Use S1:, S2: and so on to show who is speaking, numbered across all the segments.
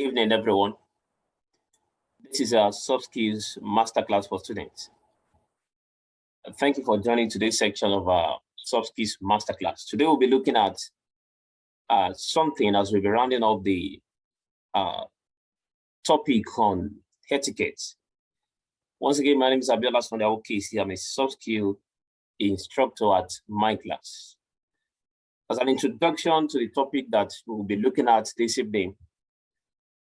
S1: Evening, everyone. This is our Soft Skills Masterclass for students. Thank you for joining today's section of our Soft Skills Masterclass. Today, we'll be looking at something as we'll be rounding up the topic on etiquette. Once again, my name is Abiola from the Awokiyesi. I'm a soft skill instructor at Mindklass. As an introduction to the topic that we'll be looking at this evening,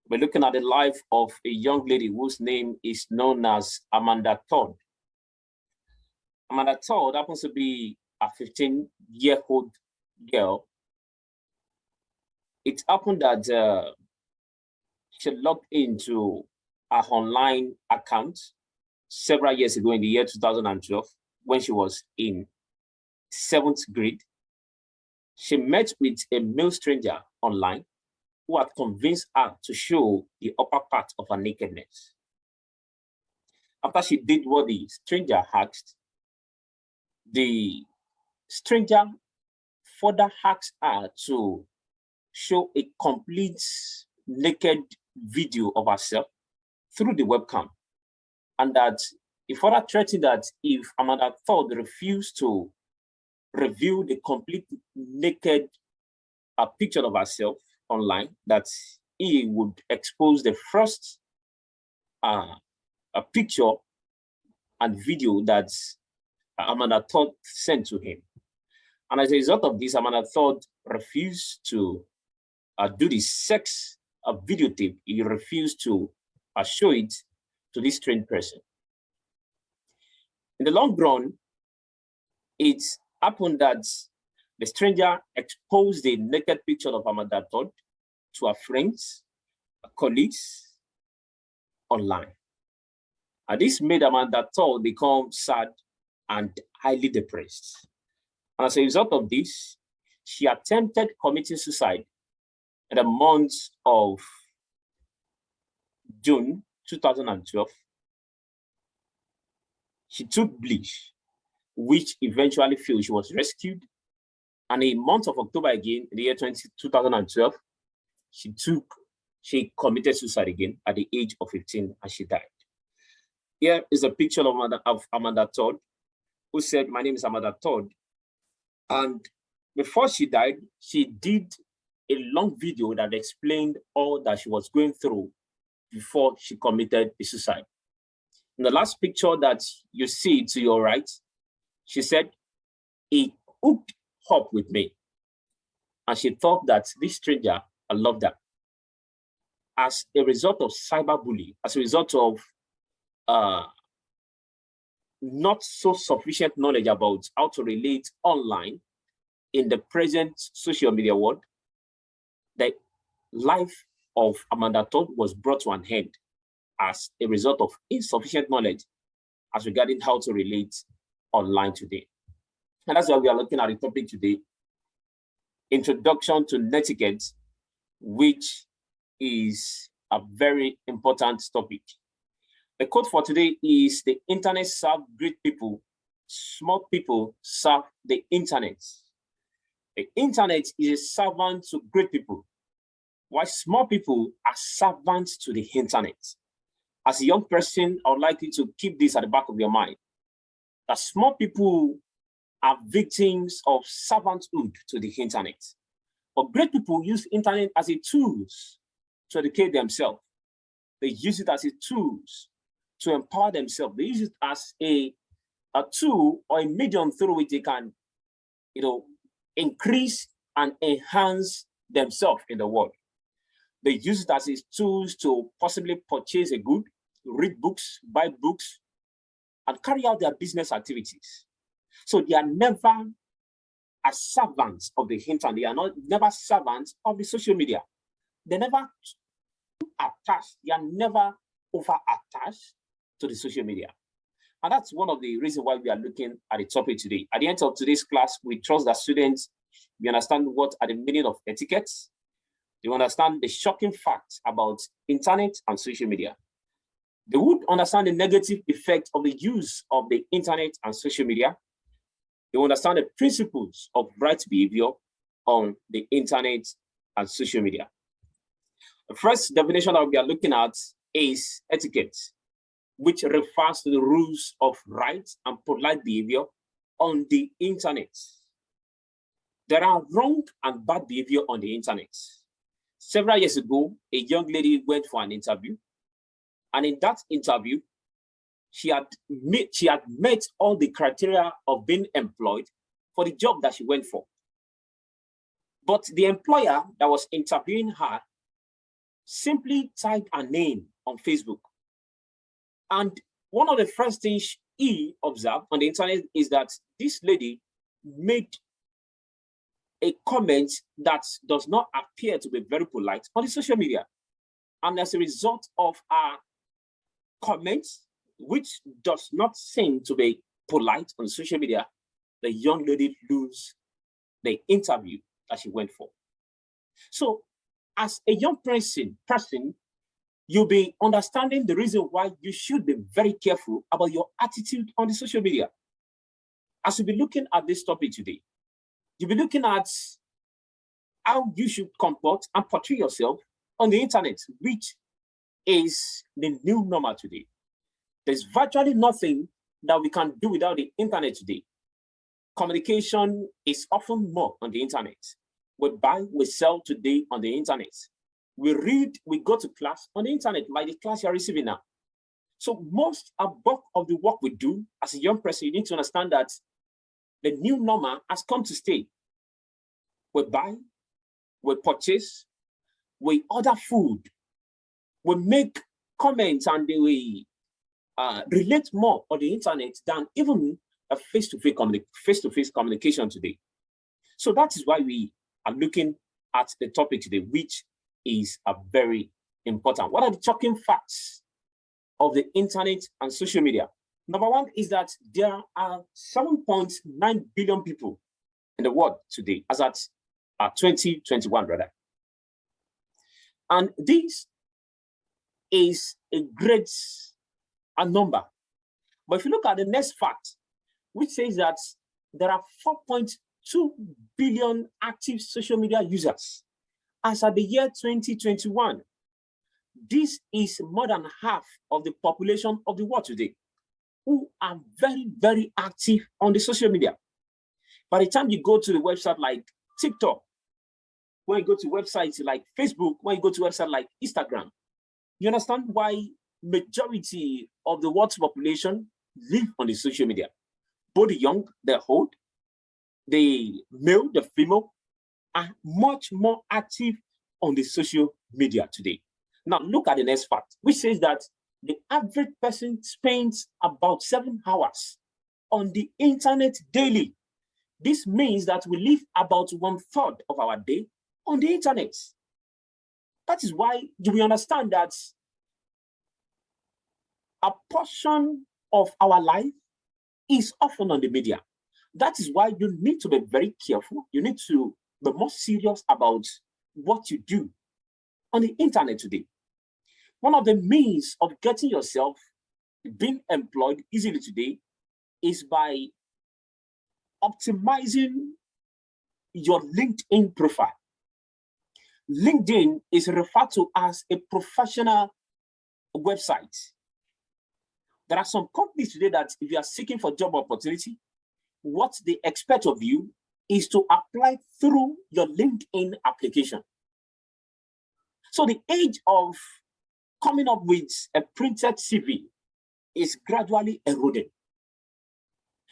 S1: we're looking at the life of a young lady whose name is known as Amanda Todd. Amanda Todd happens to be a 15-year-old girl. It happened that she logged into her online account several years ago in the year 2012 when she was in 7th grade. She met with a male stranger online who had convinced her to show the upper part of her nakedness. After she did what the stranger asked, the stranger further asked her to show a complete naked video of herself through the webcam, and that he further threatened that if Amanda Todd refused to reveal the complete naked picture of herself online, that he would expose the first picture and video that Amanda Todd sent to him. And as a result of this, Amanda Todd refused to do the sex videotape. He refused to show it to this strange person. In the long run, it happened that the stranger exposed the naked picture of Amanda Todd to her friends, her colleagues online. And this made Amanda Todd become sad and highly depressed. And as a result of this, she attempted committing suicide in the month of June 2012. She took bleach, which eventually failed. She was rescued. And in the month of October again, in the year 2012, she committed suicide again at the age of 15, and she died. Here is a picture of Amanda Todd, who said, "My name is Amanda Todd." And before she died, she did a long video that explained all that she was going through before she committed suicide. In the last picture that you see to your right, she said, "He hooked up with me." And she thought that this stranger loved her. As a result of cyberbullying, as a result of not so sufficient knowledge about how to relate online in the present social media world, the life of Amanda Todd was brought to an end as a result of insufficient knowledge as regarding how to relate online today. And that's why we are looking at the topic today, Introduction to Netiquette, which is a very important topic. The quote for today is, "The internet serves great people, small people serve the internet." The internet is a servant to great people, while small people are servants to the internet. As a young person, I would like you to keep this at the back of your mind, that small people are victims of servanthood to the internet. But great people use internet as a tool to educate themselves. They use it as a tool to empower themselves. They use it as a tool or a medium through which they can, increase and enhance themselves in the world. They use it as a tool to possibly purchase a good, read books, buy books, and carry out their business activities. So they are never as servants of the internet. They are never servants of the social media. They never attached. They are never over-attached to the social media. And that's one of the reasons why we are looking at the topic today. At the end of today's class, we trust that students will understand what are the meaning of etiquette. They understand the shocking facts about internet and social media. They would understand the negative effect of the use of the internet and social media. They understand the principles of right behavior on the internet and social media. The first definition that we are looking at is etiquette, which refers to the rules of right and polite behavior on the internet. There are wrong and bad behavior on the internet. Several years ago, a young lady went for an interview, and in that interview, she had met all the criteria of being employed for the job that she went for. But the employer that was interviewing her simply typed her name on Facebook. And one of the first things he observed on the internet is that this lady made a comment that does not appear to be very polite on the social media. And as a result of her comments, which does not seem to be polite on social media, the young lady loses the interview that she went for. So as a young person, you'll be understanding the reason why you should be very careful about your attitude on the social media. As you'll be looking at this topic today, you'll be looking at how you should comport and portray yourself on the internet, which is the new normal today. There's virtually nothing that we can do without the internet today. Communication is often more on the internet. We buy, we sell today on the internet. We read, we go to class on the internet, like the class you're receiving now. So most of the work we do as a young person, you need to understand that the new normal has come to stay. We buy, we purchase, we order food, we make comments, and we relate more on the internet than even a face-to-face communication today. So that is why we are looking at the topic today, which is a very important. What are the shocking facts of the internet and social media? Number one is that there are 7.9 billion people in the world today, as at 2021, rather. And this is a great number. But if you look at the next fact, which says that there are 4.2 billion active social media users as at the year 2021. This is more than half of the population of the world today who are very, very active on the social media. By the time you go to the website like TikTok, when you go to websites like Facebook, when you go to websites like Instagram, you understand why majority of the world's population live on the social media. Both the young, the old, the male, the female are much more active on the social media today. Now look at the next fact, which says that the average person spends about 7 hours on the internet daily. This means that we live about 1/3 of our day on the internet. That is why we understand that a portion of our life is often on the media. That is why you need to be very careful. You need to be more serious about what you do on the internet today. One of the means of getting yourself being employed easily today is by optimizing your LinkedIn profile. LinkedIn is referred to as a professional website. There are some companies today that if you are seeking for job opportunity, what they expect of you is to apply through your LinkedIn application. So the age of coming up with a printed CV is gradually eroding.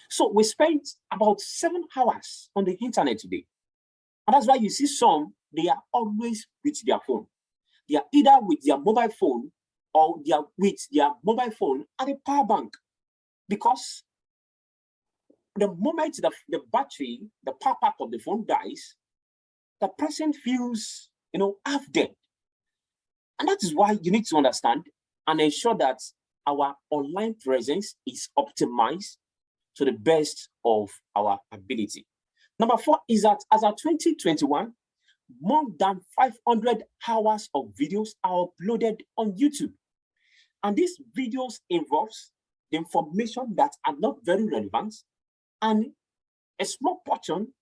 S1: So we spend about 7 hours on the internet today. And that's why you see some, they are always with their phone. They are either with their mobile phone or they are with their mobile phone and a power bank. Because the moment the battery, the power pack of the phone dies, the person feels, half dead. And that is why you need to understand and ensure that our online presence is optimized to the best of our ability. Number 4 is that as of 2021, more than 500 hours of videos are uploaded on YouTube. And these videos involves the information that are not very relevant and a small portion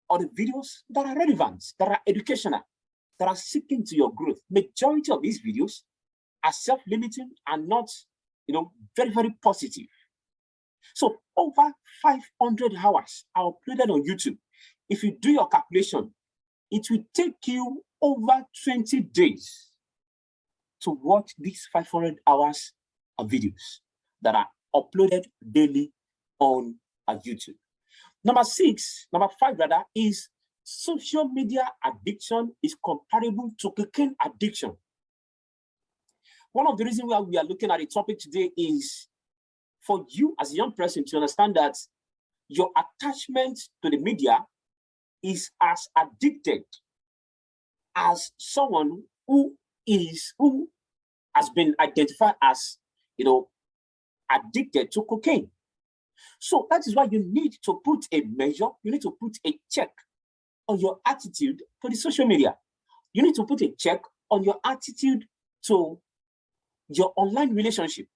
S1: of the videos that are relevant, that are educational, that are seeking to your growth. Majority of these videos are self-limiting and not, very, very positive. So over 500 hours are uploaded on YouTube. If you do your calculation, it will take you over 20 days to watch these 500 hours of videos that are uploaded daily on YouTube. Number five rather, is social media addiction is comparable to cocaine addiction. One of the reasons why we are looking at the topic today is for you as a young person to understand that your attachment to the media is as addicted as someone who has been identified as, addicted to cocaine. So that is why you need to put a measure, you need to put a check on your attitude to the social media. You need to put a check on your attitude to your online relationship.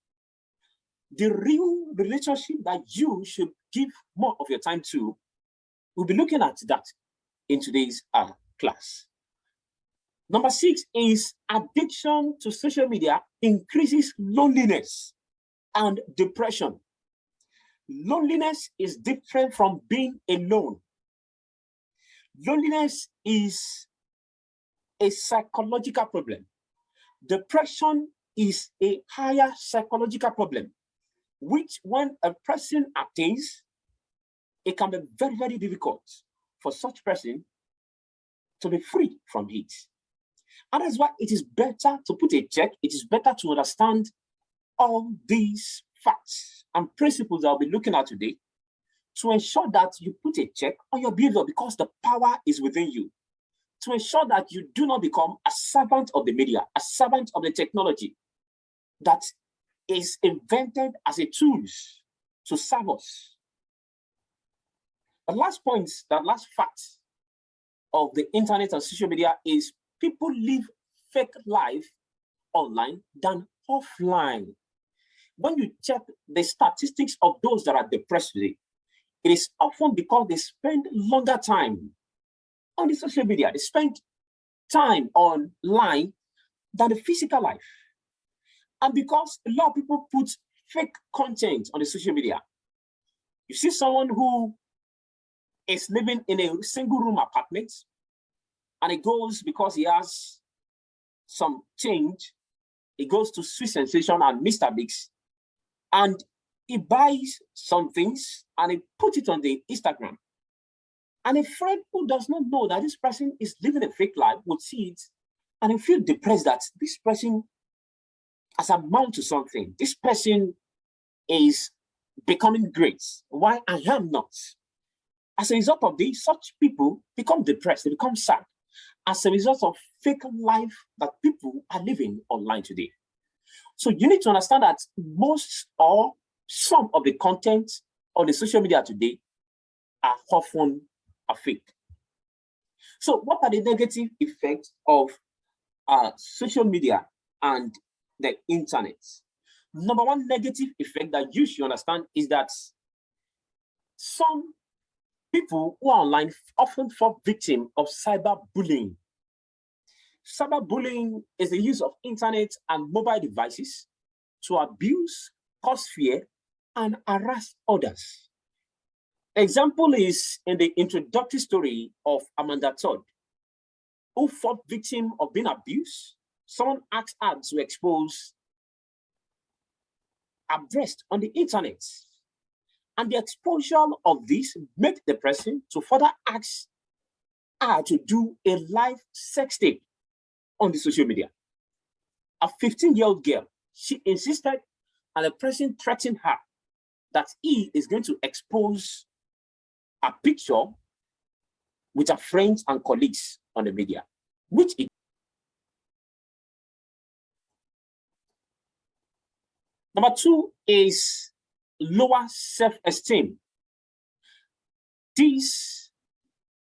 S1: The real relationship that you should give more of your time to, we'll be looking at that in today's class. Number 6 is addiction to social media increases loneliness and depression. Loneliness is different from being alone. Loneliness is a psychological problem. Depression is a higher psychological problem, which when a person attains, it can be very, very difficult for such person to be free from it. And that's why it is better to put a check. It is better to understand all these facts and principles that I'll be looking at today to ensure that you put a check on your behavior, because the power is within you. To ensure that you do not become a servant of the media, a servant of the technology that is invented as a tool to serve us. The last point, the last fact of the internet and social media is people live fake life online than offline. When you check the statistics of those that are depressed today, it is often because they spend longer time on the social media. They spend time online than the physical life. And because a lot of people put fake content on the social media, you see someone who is living in a single room apartment, and it goes because he has some change, he goes to Sweet Sensation and Mr. Biggs, and he buys some things and he puts it on the Instagram. And a friend who does not know that this person is living a fake life would see it and he feel depressed that this person has amounted to something. This person is becoming great. Why I am not? As a result of this, such people become depressed, they become sad as a result of fake life that people are living online today. So you need to understand that most or some of the content on the social media today are often fake. So what are the negative effects of social media and the internet? Number one negative effect that you should understand is that some people who are online often fall victim of cyberbullying. Cyberbullying is the use of internet and mobile devices to abuse, cause fear, and harass others. Example is in the introductory story of Amanda Todd, who fell victim of being abused. Someone asked her to expose her breast on the internet. And the exposure of this made the person to further ask her to do a live sex tape on the social media. A 15-year-old girl, she insisted, and the person threatened her that he is going to expose a picture with her friends and colleagues on the media, which it. Number 2 is lower self-esteem. This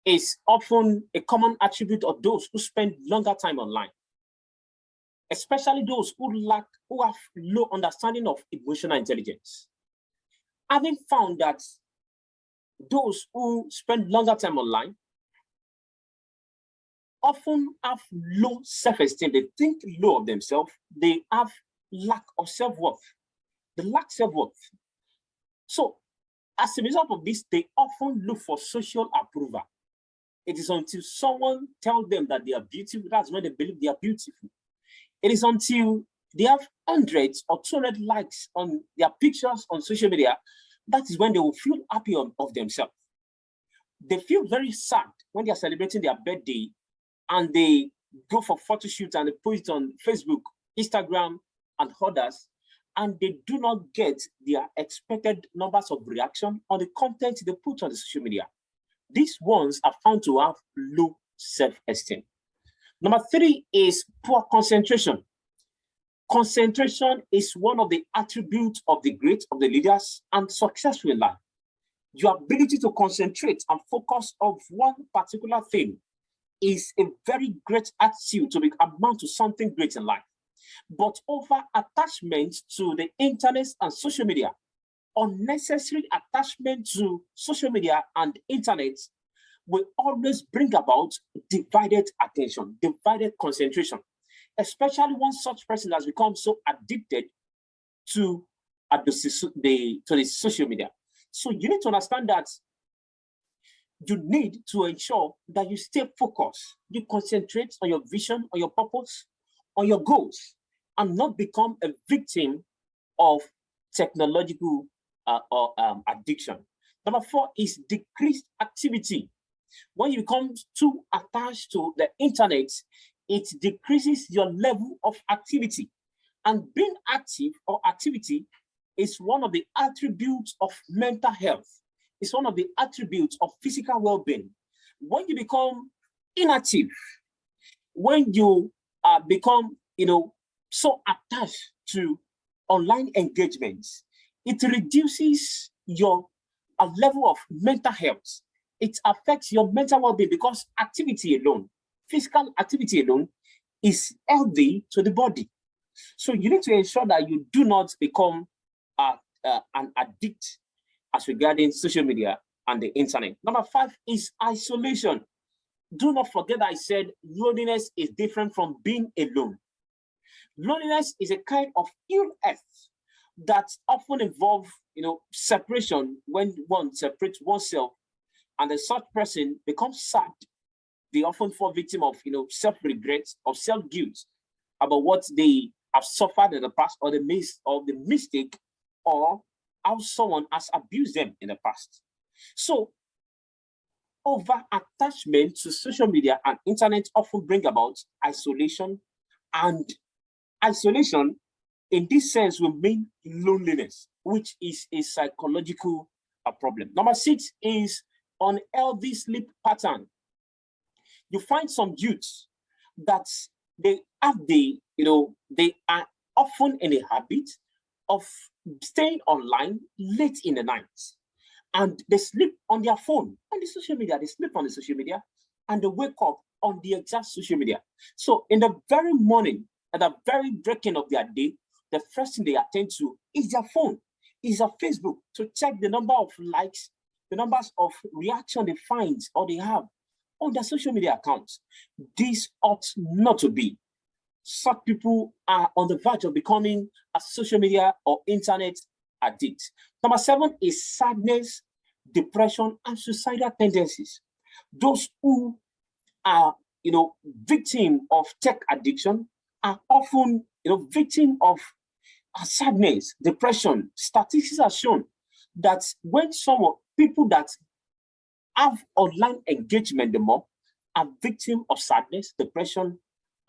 S1: is often a common attribute of those who spend longer time online, especially those who have low understanding of emotional intelligence. Having found that those who spend longer time online often have low self-esteem. They think low of themselves. They have lack of self-worth. They lack self-worth. So as a result of this, they often look for social approval. It is until someone tells them that they are beautiful, that's when they believe they are beautiful. It is until they have hundreds or 200 likes on their pictures on social media, that is when they will feel happy of themselves. They feel very sad when they are celebrating their birthday and they go for photo shoots and they post it on Facebook, Instagram, and others, and they do not get their expected numbers of reaction on the content they put on the social media. These ones are found to have low self-esteem. Number 3 is poor concentration. Concentration is one of the attributes of the great, of the leaders, and successful in life. Your ability to concentrate and focus on one particular thing is a very great attitude to amount to something great in life. But over attachment to the internet and social media, unnecessary attachment to social media and internet will always bring about divided attention, divided concentration, especially when such person has become so addicted to the social media. So you need to understand that you need to ensure that you stay focused, you concentrate on your vision, on your purpose, on your goals, and not become a victim of technological addiction. Number 4 is decreased activity. When you become too attached to the internet, it decreases your level of activity. And being active or activity is one of the attributes of mental health. It's one of the attributes of physical well-being. When you become inactive, when you become, so attached to online engagements, it reduces your level of mental health. It affects your mental well-being because activity alone, physical activity alone, is healthy to the body. So you need to ensure that you do not become an addict as regarding social media and the internet. Number 5 is isolation. Do not forget that I said loneliness is different from being alone. Loneliness is a kind of ill health that often involves, separation. When one separates oneself and the such person becomes sad, they often fall victim of, self-regret or self-guilt about what they have suffered in the past, or the mistake, or how someone has abused them in the past. So over attachment to social media and internet often bring about isolation, and isolation in this sense will mean loneliness, which is a psychological problem. Number 6 is unhealthy sleep pattern. You find some youths that they are often in a habit of staying online late in the night, and they sleep on their phone, on the social media. They sleep on the social media, and they wake up on the exact social media. So in the very morning, at the very breaking of their day, the first thing they attend to is their phone, is their Facebook, to check the number of likes, the numbers of reaction they find or they have on their social media accounts. This ought not to be. Such people are on the verge of becoming a social media or internet addict. Number 7 is sadness, depression, and suicidal tendencies. Those who are, victim of tech addiction are often, victim of sadness, depression. Statistics have shown that when people that have online engagement the more are victim of sadness, depression,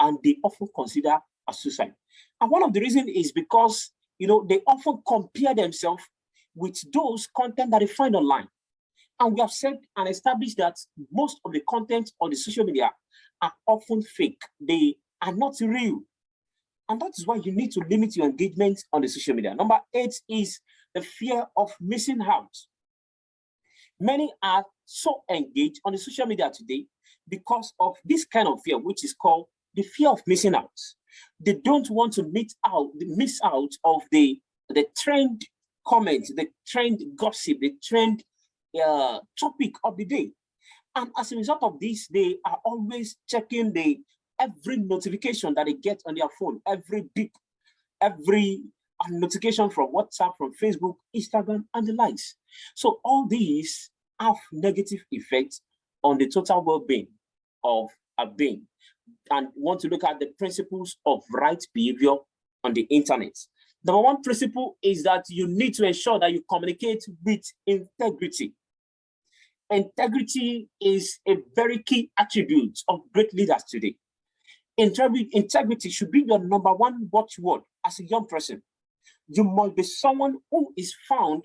S1: and they often consider a suicide. And one of the reasons is because, they often compare themselves with those content that they find online. And we have said and established that most of the content on the social media are often fake. They are not real. And that is why you need to limit your engagement on the social media. Number 8 is the fear of missing out. Many are so engaged on the social media today because of this kind of fear, which is called the fear of missing out. They don't want to miss out of the trend comment, the trend gossip, the trend topic of the day. And as a result of this, they are always checking every notification that they get on their phone, every beep, every notification from WhatsApp, from Facebook, Instagram, and the likes. So all these have negative effects on the total well-being of a being. And want to look at the principles of right behavior on the internet. Number one principle is that you need to ensure that you communicate with integrity. Integrity is a very key attribute of great leaders today. Integrity should be your number one watchword as a young person. You must be someone who is found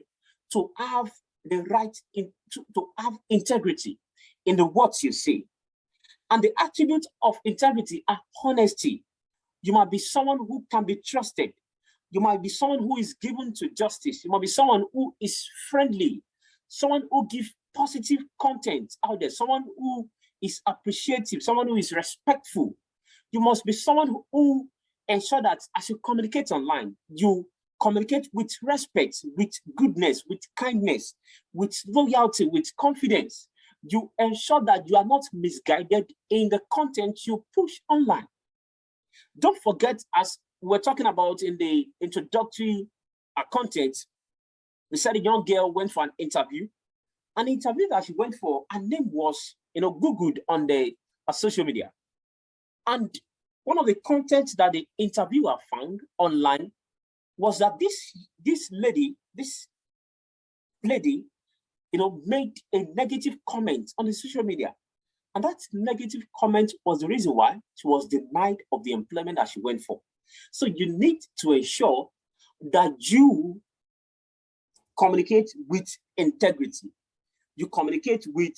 S1: to have the right to have integrity in the words you say. And the attributes of integrity are honesty. You might be someone who can be trusted. You might be someone who is given to justice. You might be someone who is friendly, someone who gives positive content out there, someone who is appreciative, someone who is respectful. You must be someone who ensure that as you communicate online, you communicate with respect, with goodness, with kindness, with loyalty, with confidence. You ensure that you are not misguided in the content you push online. Don't forget, as we're talking about in the introductory content, we said a young girl went for an interview. An interview that she went for, her name was, Googled on the social media. And one of the contents that the interviewer found online was that this lady, made a negative comment on the social media. And that negative comment was the reason why she was denied of the employment that she went for. So you need to ensure that you communicate with integrity. You communicate with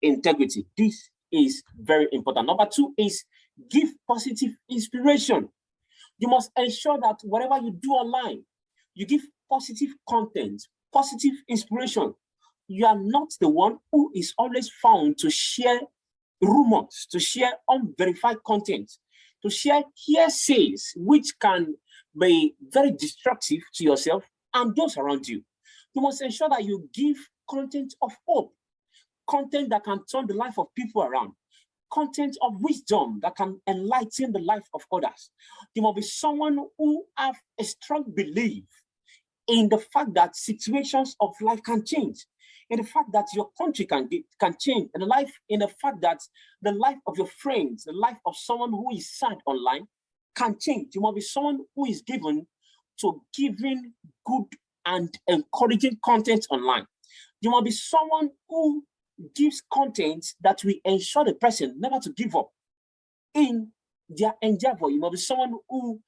S1: integrity. This is very important. Number two is give positive inspiration. You must ensure that whatever you do online, you give positive content, positive inspiration. You are not the one who is always found to share rumors, to share unverified content, to share hearsays, which can be very destructive to yourself and those around you. You must ensure that you give content of hope, content that can turn the life of people around, content of wisdom that can enlighten the life of others. You must be someone who have a strong belief in the fact that situations of life can change, in the fact that your country can change, in the fact that the life of your friends, the life of someone who is sad online can change. You must be someone who is given to giving good and encouraging content online. You must be someone who gives content that will ensure the person never to give up in their endeavor. You must be someone who,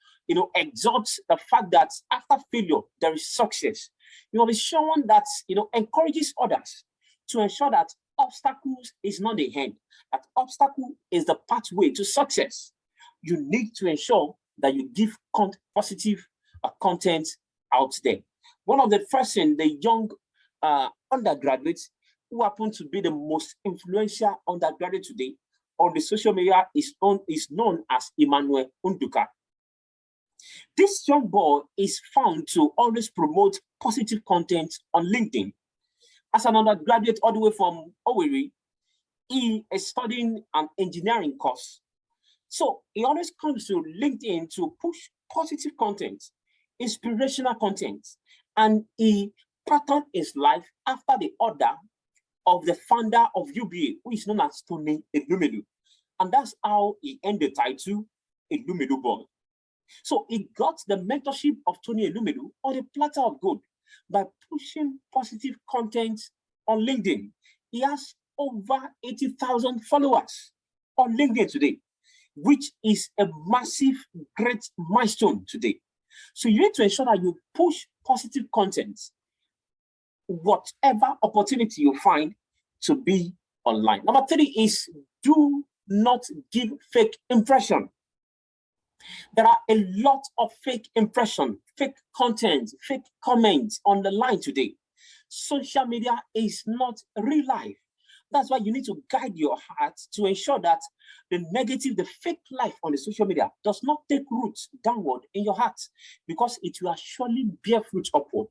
S1: exalts the fact that after failure, there is success. You must be someone that, encourages others to ensure that obstacles is not the end, that obstacle is the pathway to success. You need to ensure that you give positive content out there. One of the person, the young undergraduates who happen to be the most influential undergraduate today on the social media is known as Emmanuel Unduka. This young boy is found to always promote positive content on LinkedIn. As an undergraduate all the way from Owerri, he is studying an engineering course. So he always comes to LinkedIn to push positive content, inspirational content, and he patterned his life after the order of the founder of UBA, who is known as Tony Elumelu. And that's how he earned the title Elumelu Boy. So he got the mentorship of Tony Elumelu on a platter of gold by pushing positive content on LinkedIn. He has over 80,000 followers on LinkedIn today, which is a massive, great milestone today. So you need to ensure that you push positive content, whatever opportunity you find to be online. Number three is do not give fake impression. There are a lot of fake impression, fake content, fake comments on the line today. Social media is not real life. That's why you need to guide your heart to ensure that the negative, the fake life on the social media does not take root downward in your heart, because it will surely bear fruit upward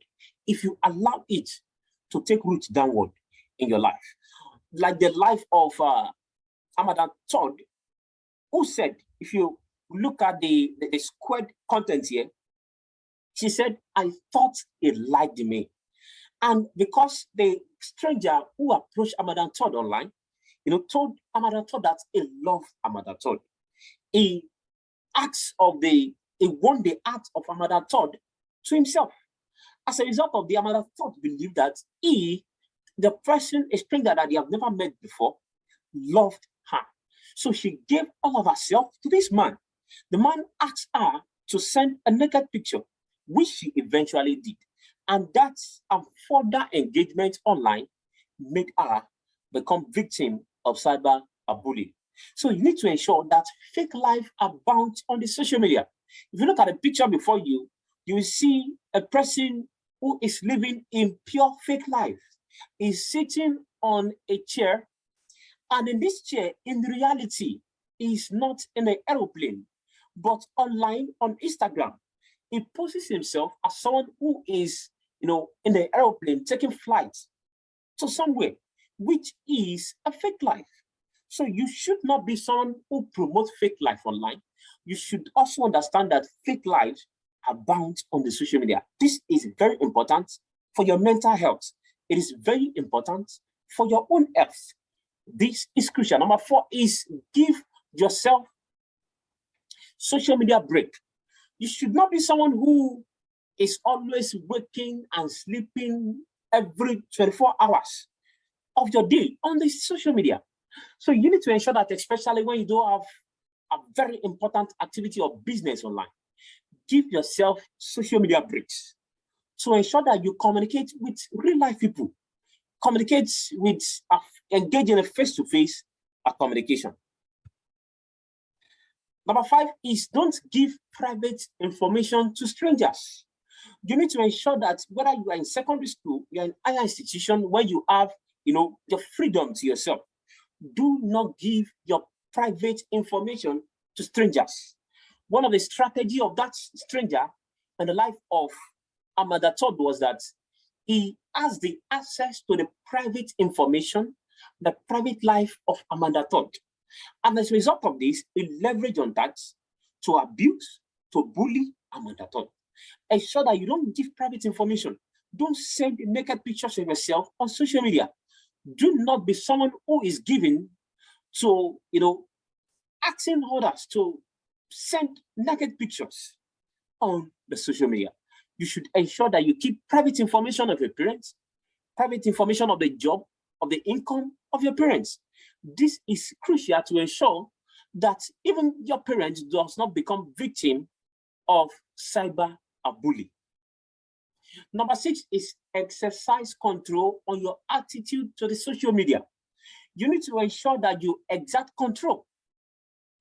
S1: if you allow it to take root downward in your life. like the life of Madam Todd, who said, if you look at the squared content here, she said, I thought he liked me. And because the stranger who approached Madam Todd online, told Madam Todd that he loved Madam Todd, he won the heart of Madam Todd to himself. As a result of the Madam Todd believed that the person, a stranger that they have never met before, loved her. So she gave all of herself to this man. The man asked her to send a naked picture, which she eventually did. And that further engagement online made her become victim of cyber bullying. So you need to ensure that fake life abounds on the social media. If you look at the picture before you, you will see a person who is living in pure fake life. Is sitting on a chair, and in this chair, in reality, is not in an aeroplane, but online on Instagram. He poses himself as someone who is, in the aeroplane taking flight to somewhere, which is a fake life. So you should not be someone who promotes fake life online. You should also understand that fake life abounds on the social media. This is very important for your mental health. It is very important for your own health. This is crucial. Number 4 is give yourself social media break. You should not be someone who is always waking and sleeping every 24 hours of your day on the social media. So you need to ensure that, especially when you do have a very important activity or business online, give yourself social media breaks to ensure that you communicate with real life people, engage in a face-to-face communication. Number 5 is don't give private information to strangers. You need to ensure that whether you are in secondary school, you're in higher institution where you have, your freedom to yourself, do not give your private information to strangers. One of the strategy of that stranger in the life of Madam Todd was that he has the access to the private information, the private life of Madam Todd. And as a result of this, he leveraged on that to abuse, to bully Madam Todd. Ensure that you don't give private information. Don't send naked pictures of yourself on social media. Do not be someone who is given to, asking others to send naked pictures on the social media. You should ensure that you keep private information of your parents, private information of the job, of the income of your parents. This is crucial to ensure that even your parents does not become victim of cyber bullying. Number 6 is exercise control on your attitude to the social media. You need to ensure that you exert control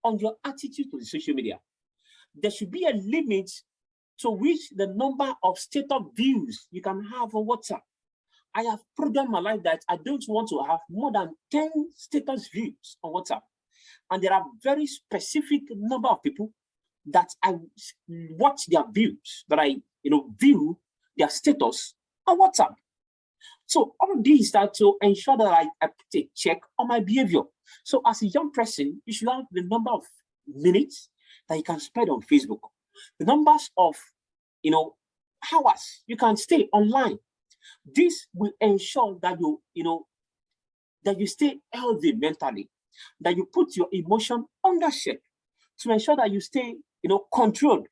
S1: on your attitude to the social media. There should be a limit to which the number of status views you can have on WhatsApp. I have programmed my life that I don't want to have more than 10 status views on WhatsApp. And there are very specific number of people that I watch their views, that I view their status on WhatsApp. So all of these are to ensure that I put a check on my behavior. So as a young person, you should have the number of minutes that you can spend on Facebook, the numbers of hours you can stay online. This will ensure that you stay healthy mentally, that you put your emotion under check to ensure that you stay controlled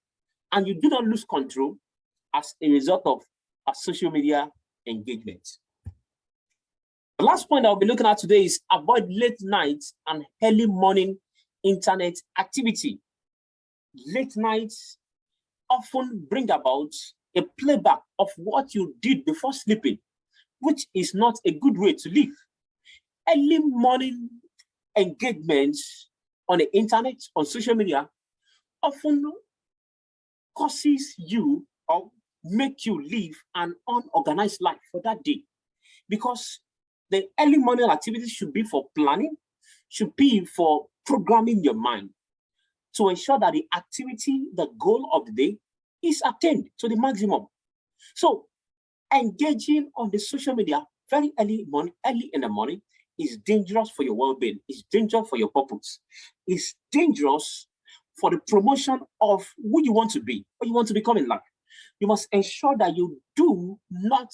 S1: and you do not lose control as a result of a social media engagement. The last point I'll be looking at today is avoid late nights and early morning internet activity. Late nights often bring about a playback of what you did before sleeping, which is not a good way to live. Early morning engagements on the internet, on social media, often causes you or make you live an unorganized life for that day, because the early morning activities should be for planning, should be for programming your mind to ensure that the activity, the goal of the day, is attained to the maximum. So engaging on the social media very early in the morning is dangerous for your well-being, it's dangerous for your purpose, it's dangerous for the promotion of who you want to be, or you want to become in life. You must ensure that you do not,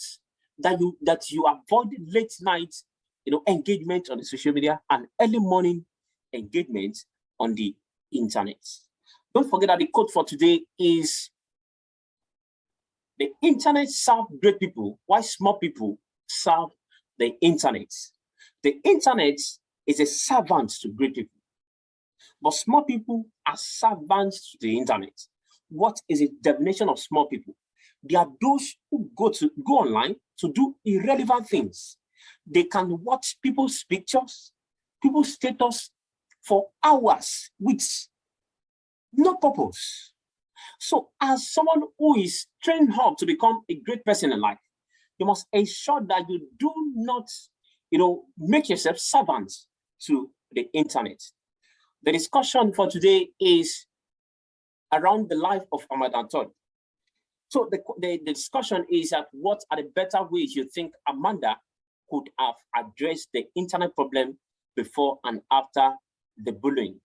S1: that you avoid late night, engagement on the social media and early morning engagement on the internet. Don't forget that the quote for today is, the internet serves great people, while small people serve the internet. The internet is a servant to great people, but small people are servants to the internet. What is the definition of small people? They are those who go online to do irrelevant things. They can watch people's pictures, people's status for hours with no purpose. So as someone who is trained up to become a great person in life, you must ensure that you do not, make yourself servants to the internet. The discussion for today is around the life of Ahmad and Todd. So the discussion is that what are the better ways you think Amanda could have addressed the internet problem before and after the bullying?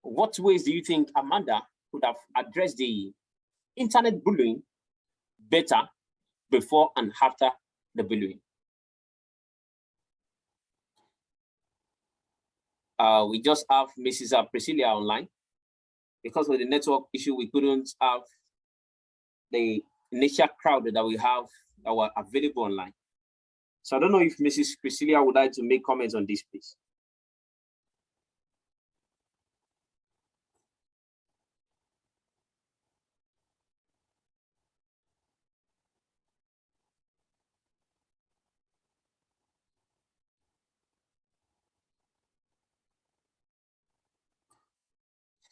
S1: What ways do you think Amanda could have addressed the internet bullying better before and after the bullying? We just have Mrs. Priscilla online. Because of the network issue, we couldn't have the initial crowd that we have that were available online. So I don't know if Mrs. Priscilla would like to make comments on this, please.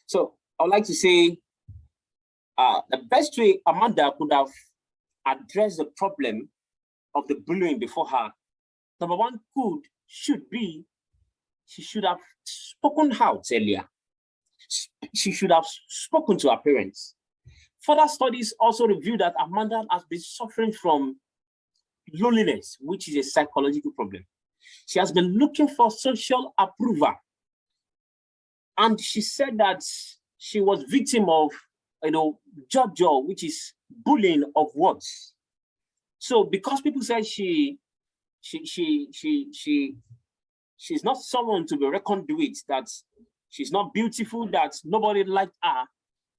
S1: So I would like to say the best way Amanda could have addressed the problem of the bullying before her, number one, should be, she should have spoken out earlier. She should have spoken to her parents. Further studies also reveal that Amanda has been suffering from loneliness, which is a psychological problem. She has been looking for social approval. And she said that she was victim of, jojo, which is bullying of words. So because people said she's not someone to be reckoned with, that she's not beautiful, that nobody liked her,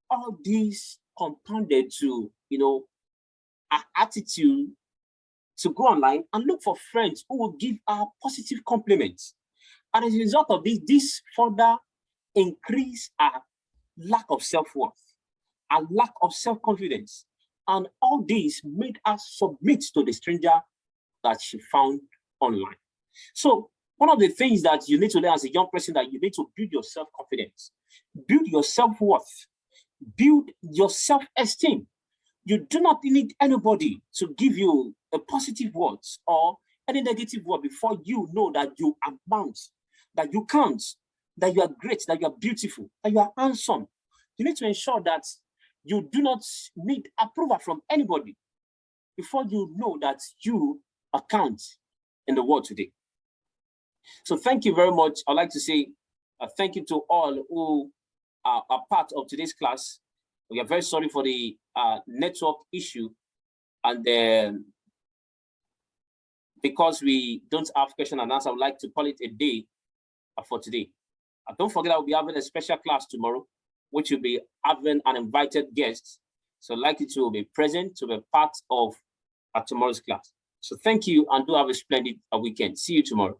S1: all these compounded to, her attitude to go online and look for friends who will give her positive compliments. And as a result of this further increase our lack of self-worth, our lack of self-confidence, and all this made her submit to the stranger that she found online. So one of the things that you need to learn as a young person, that you need to build your self-confidence, build your self-worth, build your self-esteem. You do not need anybody to give you a positive words or any negative word before you know that you amount, that you count, that you are great, that you are beautiful, that you are handsome. You need to ensure that you do not need approval from anybody before you know that you account in the world today. So thank you very much. I'd like to say thank you to all who are part of today's class. We are very sorry for the network issue, and because we don't have question and answer, I would like to call it a day for today. Don't forget, I'll be having a special class tomorrow, which will be having an invited guest. So I'd like you to be present, to be part of tomorrow's class. So thank you, and do have a splendid weekend. See you tomorrow.